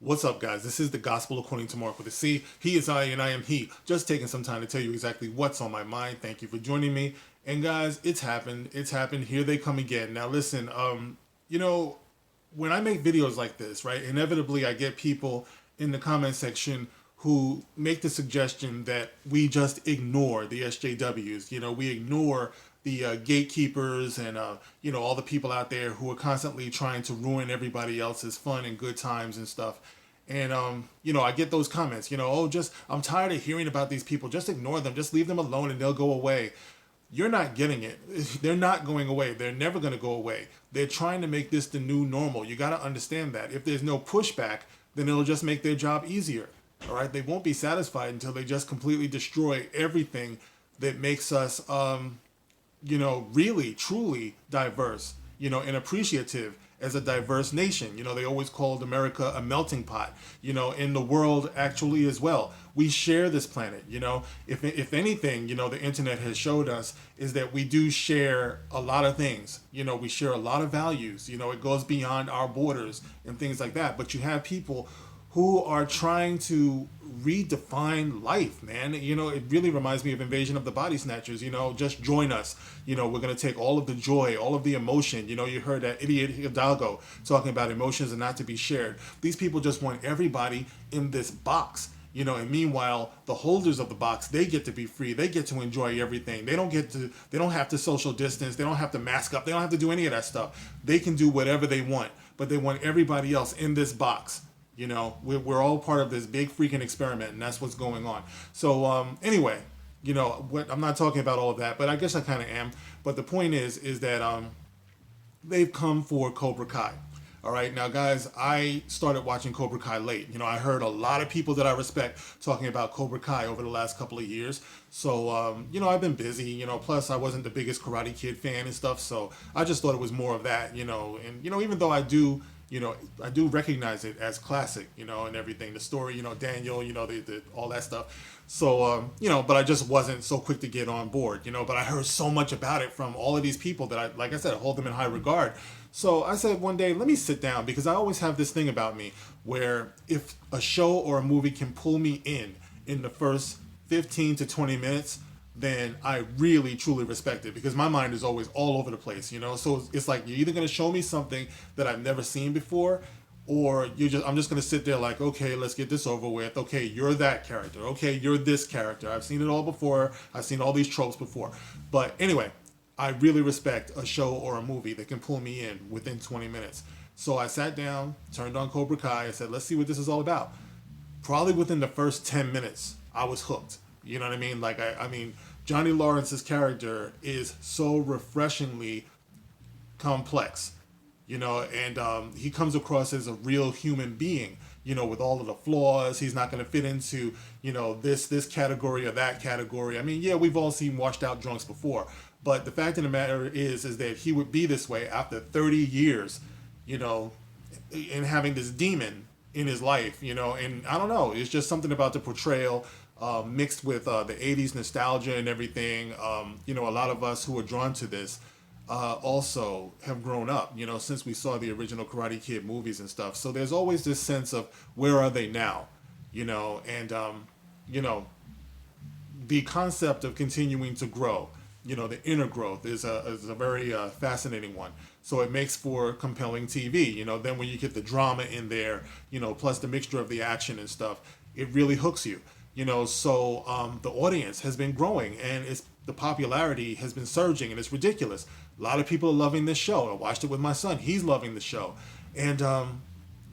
What's up, guys? This is the Gospel According to Mark with a C. He is I and I am he. Just taking some time to tell you exactly what's on my mind. Thank you for joining me. And guys, it's happened. It's happened. Here they come again. Now listen, you know, when I make videos like this, right, inevitably I get people in the comment section who make the suggestion that we just ignore the SJWs. You know, we ignore the gatekeepers and all the people out there who are constantly trying to ruin everybody else's fun and good times and stuff. And I get those comments. Oh, just I'm tired of hearing about these people. Just ignore them. Just leave them alone, and they'll go away. You're not getting it. They're not going away. They're never going to go away. They're trying to make this the new normal. You got to understand that. If there's no pushback, then it'll just make their job easier. All right. They won't be satisfied until they just completely destroy everything that makes us really, truly diverse, and appreciative as a diverse nation. They always called America a melting pot, in the world actually as well. We share this planet, if anything, the internet has showed us is that we do share a lot of things. We share a lot of values, it goes beyond our borders and things like that. But you have people who are trying to redefine life, man. It really reminds me of Invasion of the Body Snatchers. Just join us. We're going to take all of the joy, all of the emotion. You heard that idiot Hidalgo talking about emotions and not to be shared. These people just want everybody in this box. And meanwhile, the holders of the box, they get to be free. They get to enjoy everything. They don't have to social distance. They don't have to mask up. They don't have to do any of that stuff. They can do whatever they want, but they want everybody else in this box. We're all part of this big freaking experiment, and that's what's going on. So anyway, I'm not talking about all of that, but I guess I kind of am. But the point is that they've come for Cobra Kai. All right, now guys, I started watching Cobra Kai late. I heard a lot of people that I respect talking about Cobra Kai over the last couple of years. So I've been busy. Plus I wasn't the biggest Karate Kid fan and stuff, so I just thought it was more of that. And even though I do recognize it as classic, and everything. The story, Daniel, all that stuff. So, but I just wasn't so quick to get on board, but I heard so much about it from all of these people that like I said, hold them in high regard. So I said one day, let me sit down, because I always have this thing about me where if a show or a movie can pull me in the first 15 to 20 minutes, then I really truly respect it, because my mind is always all over the place, So it's like you're either going to show me something that I've never seen before, or I'm just going to sit there like, okay, let's get this over with. Okay, you're that character. Okay, you're this character. I've seen it all before. I've seen all these tropes before. But anyway, I really respect a show or a movie that can pull me in within 20 minutes. So I sat down, turned on Cobra Kai, I said, let's see what this is all about. Probably within the first 10 minutes, I was hooked. You know what I mean? Like, I mean, Johnny Lawrence's character is so refreshingly complex, and he comes across as a real human being, with all of the flaws. He's not going to fit into, this category or that category. I mean, yeah, we've all seen washed out drunks before, but the fact of the matter is that he would be this way after 30 years, and having this demon in his life, and I don't know, it's just something about the portrayal mixed with the 80s nostalgia and everything. A lot of us who are drawn to this also have grown up, since we saw the original Karate Kid movies and stuff. So there's always this sense of where are they now, and the concept of continuing to grow, the inner growth is a very fascinating one. So it makes for compelling TV. Then when you get the drama in there, plus the mixture of the action and stuff, it really hooks you. So the audience has been growing, and the popularity has been surging, and it's ridiculous. A lot of people are loving this show. I watched it with my son. He's loving the show. And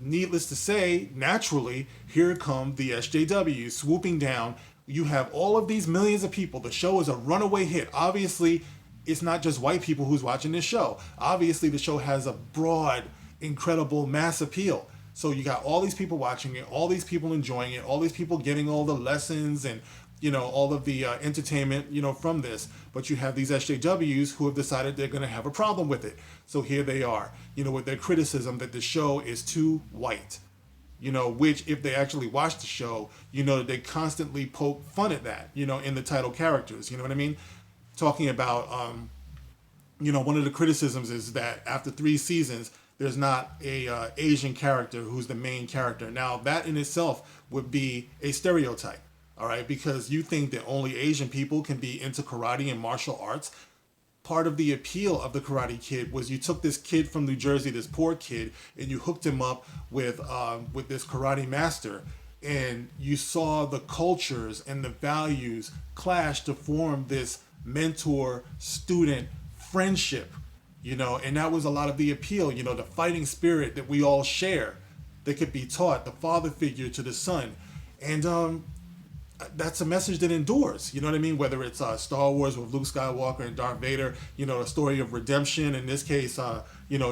needless to say, naturally, here come the SJWs swooping down. You have all of these millions of people. The show is a runaway hit. Obviously, it's not just white people who's watching this show. Obviously, the show has a broad, incredible mass appeal. So you got all these people watching it, all these people enjoying it, all these people getting all the lessons and, all of the entertainment, from this. But you have these SJWs who have decided they're going to have a problem with it. So here they are, with their criticism that the show is too white, which if they actually watch the show, they constantly poke fun at that, in the title characters. You know what I mean? Talking about, one of the criticisms is that after 3 seasons, there's not a Asian character who's the main character. Now that in itself would be a stereotype, all right, because you think that only Asian people can be into karate and martial arts. Part of the appeal of the Karate Kid was you took this kid from New Jersey, this poor kid, and you hooked him up with this karate master, and you saw the cultures and the values clash to form this mentor student friendship, and that was a lot of the appeal, the fighting spirit that we all share that could be taught, the father figure to the son. And that's a message that endures. You know what I mean? Whether it's Star Wars with Luke Skywalker and Darth Vader, a story of redemption. In this case,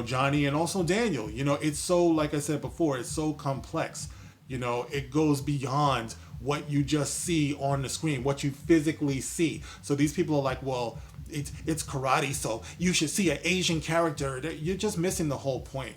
Johnny and also Daniel. It's so, like I said before, it's so complex. It goes beyond what you just see on the screen, what you physically see. So these people are like, well, it's karate, so you should see an Asian character. You're just missing the whole point.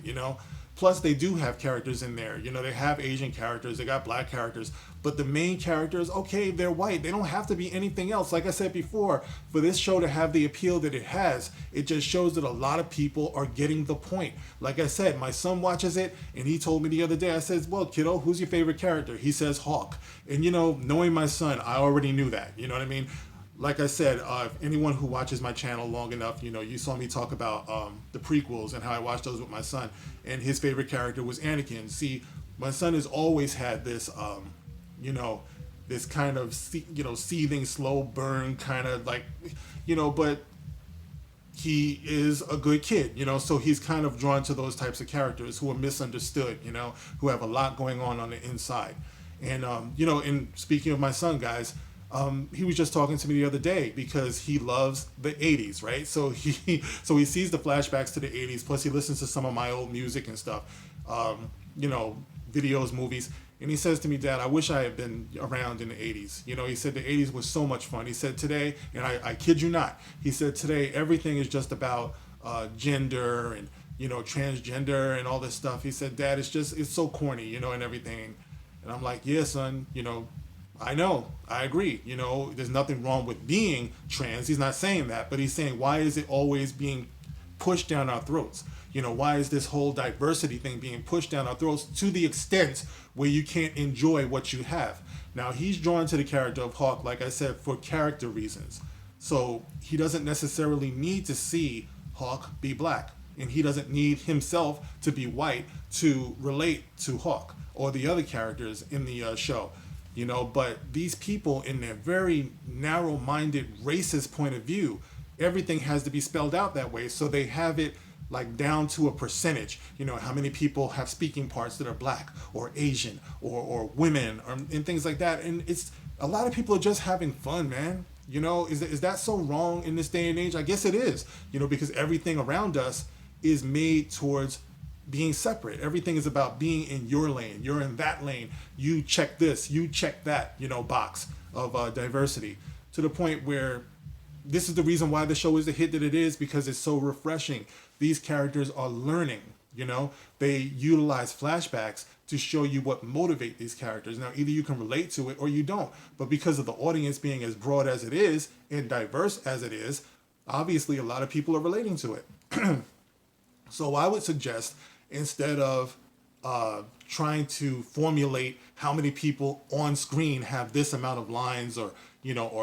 Plus, they do have characters in there. They have Asian characters, they got black characters, but the main characters, okay, they're white. They don't have to be anything else. Like I said before, for this show to have the appeal that it has, it just shows that a lot of people are getting the point. Like I said, my son watches it, and he told me the other day, I said, well, kiddo, who's your favorite character? He says Hawk. And, knowing my son, I already knew that. You know what I mean? Like I said, anyone who watches my channel long enough, you saw me talk about the prequels and how I watched those with my son, and his favorite character was Anakin. See, my son has always had this, this kind of, seething, slow burn kind of like, but he is a good kid, so he's kind of drawn to those types of characters who are misunderstood, who have a lot going on the inside. And, and speaking of my son, guys, he was just talking to me the other day because he loves the 80s, right? So he sees the flashbacks to the 80s, plus he listens to some of my old music and stuff, videos, movies. And he says to me, Dad, I wish I had been around in the 80s. He said the 80s was so much fun. He said today, and I kid you not, he said today everything is just about gender and, transgender and all this stuff. He said, Dad, it's so corny, and everything. And I'm like, yeah, son, I know, I agree. There's nothing wrong with being trans. He's not saying that, but he's saying, why is it always being pushed down our throats? Why is this whole diversity thing being pushed down our throats to the extent where you can't enjoy what you have? Now, he's drawn to the character of Hawk, like I said, for character reasons. So he doesn't necessarily need to see Hawk be black, and he doesn't need himself to be white to relate to Hawk or the other characters in the show. But these people, in their very narrow-minded racist point of view, everything has to be spelled out that way. So they have it like down to a percentage. How many people have speaking parts that are black or Asian or women and things like that. And it's a lot of people are just having fun, man. Is that so wrong in this day and age? I guess it is. Because everything around us is made towards being separate. Everything is about being in your lane. You're in that lane. You check this, you check that, box of diversity, to the point where this is the reason why the show is the hit that it is, because it's so refreshing. These characters are learning, they utilize flashbacks to show you what motivate these characters. Now, either you can relate to it or you don't, but because of the audience being as broad as it is and diverse as it is, obviously a lot of people are relating to it. So I would suggest, instead of trying to formulate how many people on screen have this amount of lines or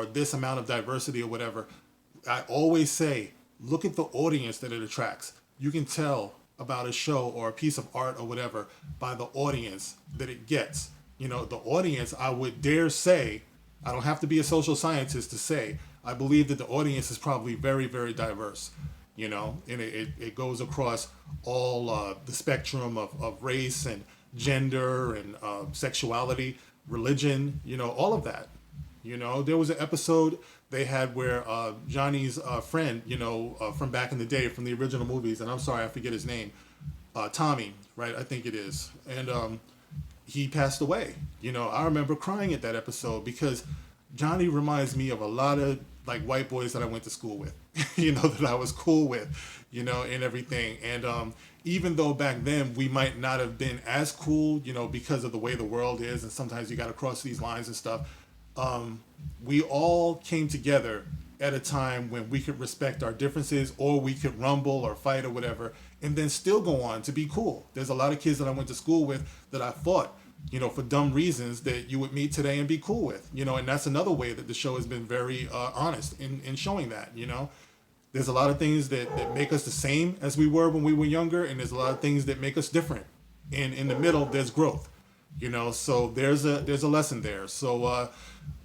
this amount of diversity or whatever, I always say, look at the audience that it attracts. You can tell about a show or a piece of art or whatever by the audience that it gets. The audience, I would dare say, I don't have to be a social scientist to say, I believe that the audience is probably very, very diverse. And it goes across all the spectrum of race and gender and sexuality, religion, all of that. There was an episode they had where Johnny's friend, from back in the day, from the original movies, and I'm sorry, I forget his name, Tommy, right? I think it is. And he passed away. I remember crying at that episode because Johnny reminds me of a lot of like white boys that I went to school with, that I was cool with, and everything. And even though back then we might not have been as cool, because of the way the world is, and sometimes you got to cross these lines and stuff, we all came together at a time when we could respect our differences, or we could rumble or fight or whatever, and then still go on to be cool. There's a lot of kids that I went to school with that I fought, for dumb reasons that you would meet today and be cool with, and that's another way that the show has been very honest in showing that. There's a lot of things that make us the same as we were when we were younger, and there's a lot of things that make us different. And in the middle, there's growth. So there's a lesson there. So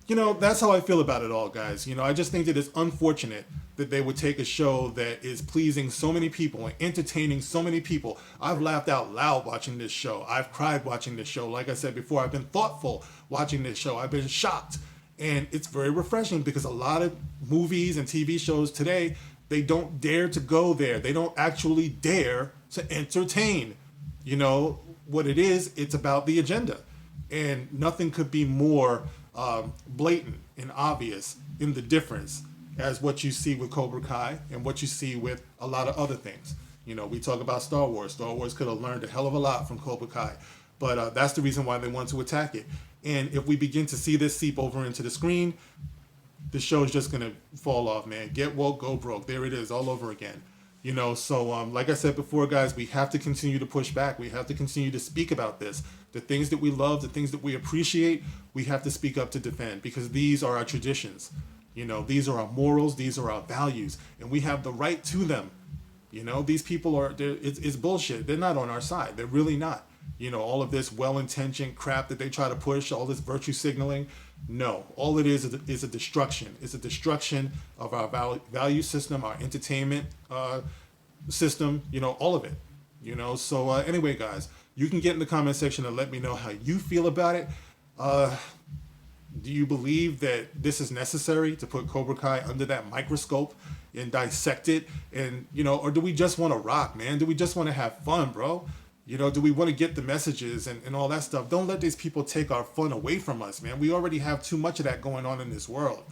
that's how I feel about it all, guys. I just think that it's unfortunate that they would take a show that is pleasing so many people and entertaining so many people. I've laughed out loud watching this show. I've cried watching this show. Like I said before, I've been thoughtful watching this show. I've been shocked. And it's very refreshing because a lot of movies and TV shows today, they don't dare to go there. They don't actually dare to entertain. What it is, it's about the agenda. And nothing could be more blatant and obvious in the difference as what you see with Cobra Kai and what you see with a lot of other things. We talk about Star Wars. Star Wars could have learned a hell of a lot from Cobra Kai, but that's the reason why they want to attack it. And if we begin to see this seep over into the screen, the show is just going to fall off, man. Get woke, go broke. There it is, all over again. So like I said before, guys, we have to continue to push back. We have to continue to speak about this. The things that we love, the things that we appreciate, we have to speak up to defend, because these are our traditions. These are our morals, these are our values, and we have the right to them. These people it's bullshit. They're not on our side. They're really not. All of this well-intentioned crap that they try to push, all this virtue signaling. No, all it is a destruction. It's a destruction of our value system, our entertainment system, all of it. So anyway, guys, you can get in the comment section and let me know how you feel about it. Do you believe that this is necessary to put Cobra Kai under that microscope and dissect it? And, or do we just want to rock, man? Do we just want to have fun, bro? Do we want to get the messages and all that stuff? Don't let these people take our fun away from us, man. We already have too much of that going on in this world,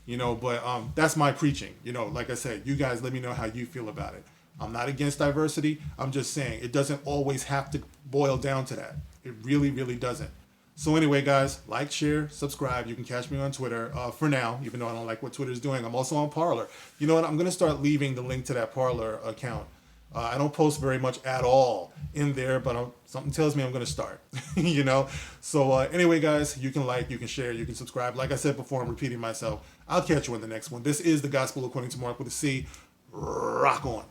but that's my preaching. Like I said, you guys let me know how you feel about it. I'm not against diversity. I'm just saying it doesn't always have to boil down to that. It really, really doesn't. So anyway, guys, like, share, subscribe. You can catch me on Twitter for now, even though I don't like what Twitter is doing. I'm also on Parler. You know what? I'm going to start leaving the link to that Parler account. I don't post very much at all in there, but something tells me I'm going to start, So anyway, guys, you can like, you can share, you can subscribe. Like I said before, I'm repeating myself. I'll catch you in the next one. This is The Gospel According to Mark with a C. Rock on.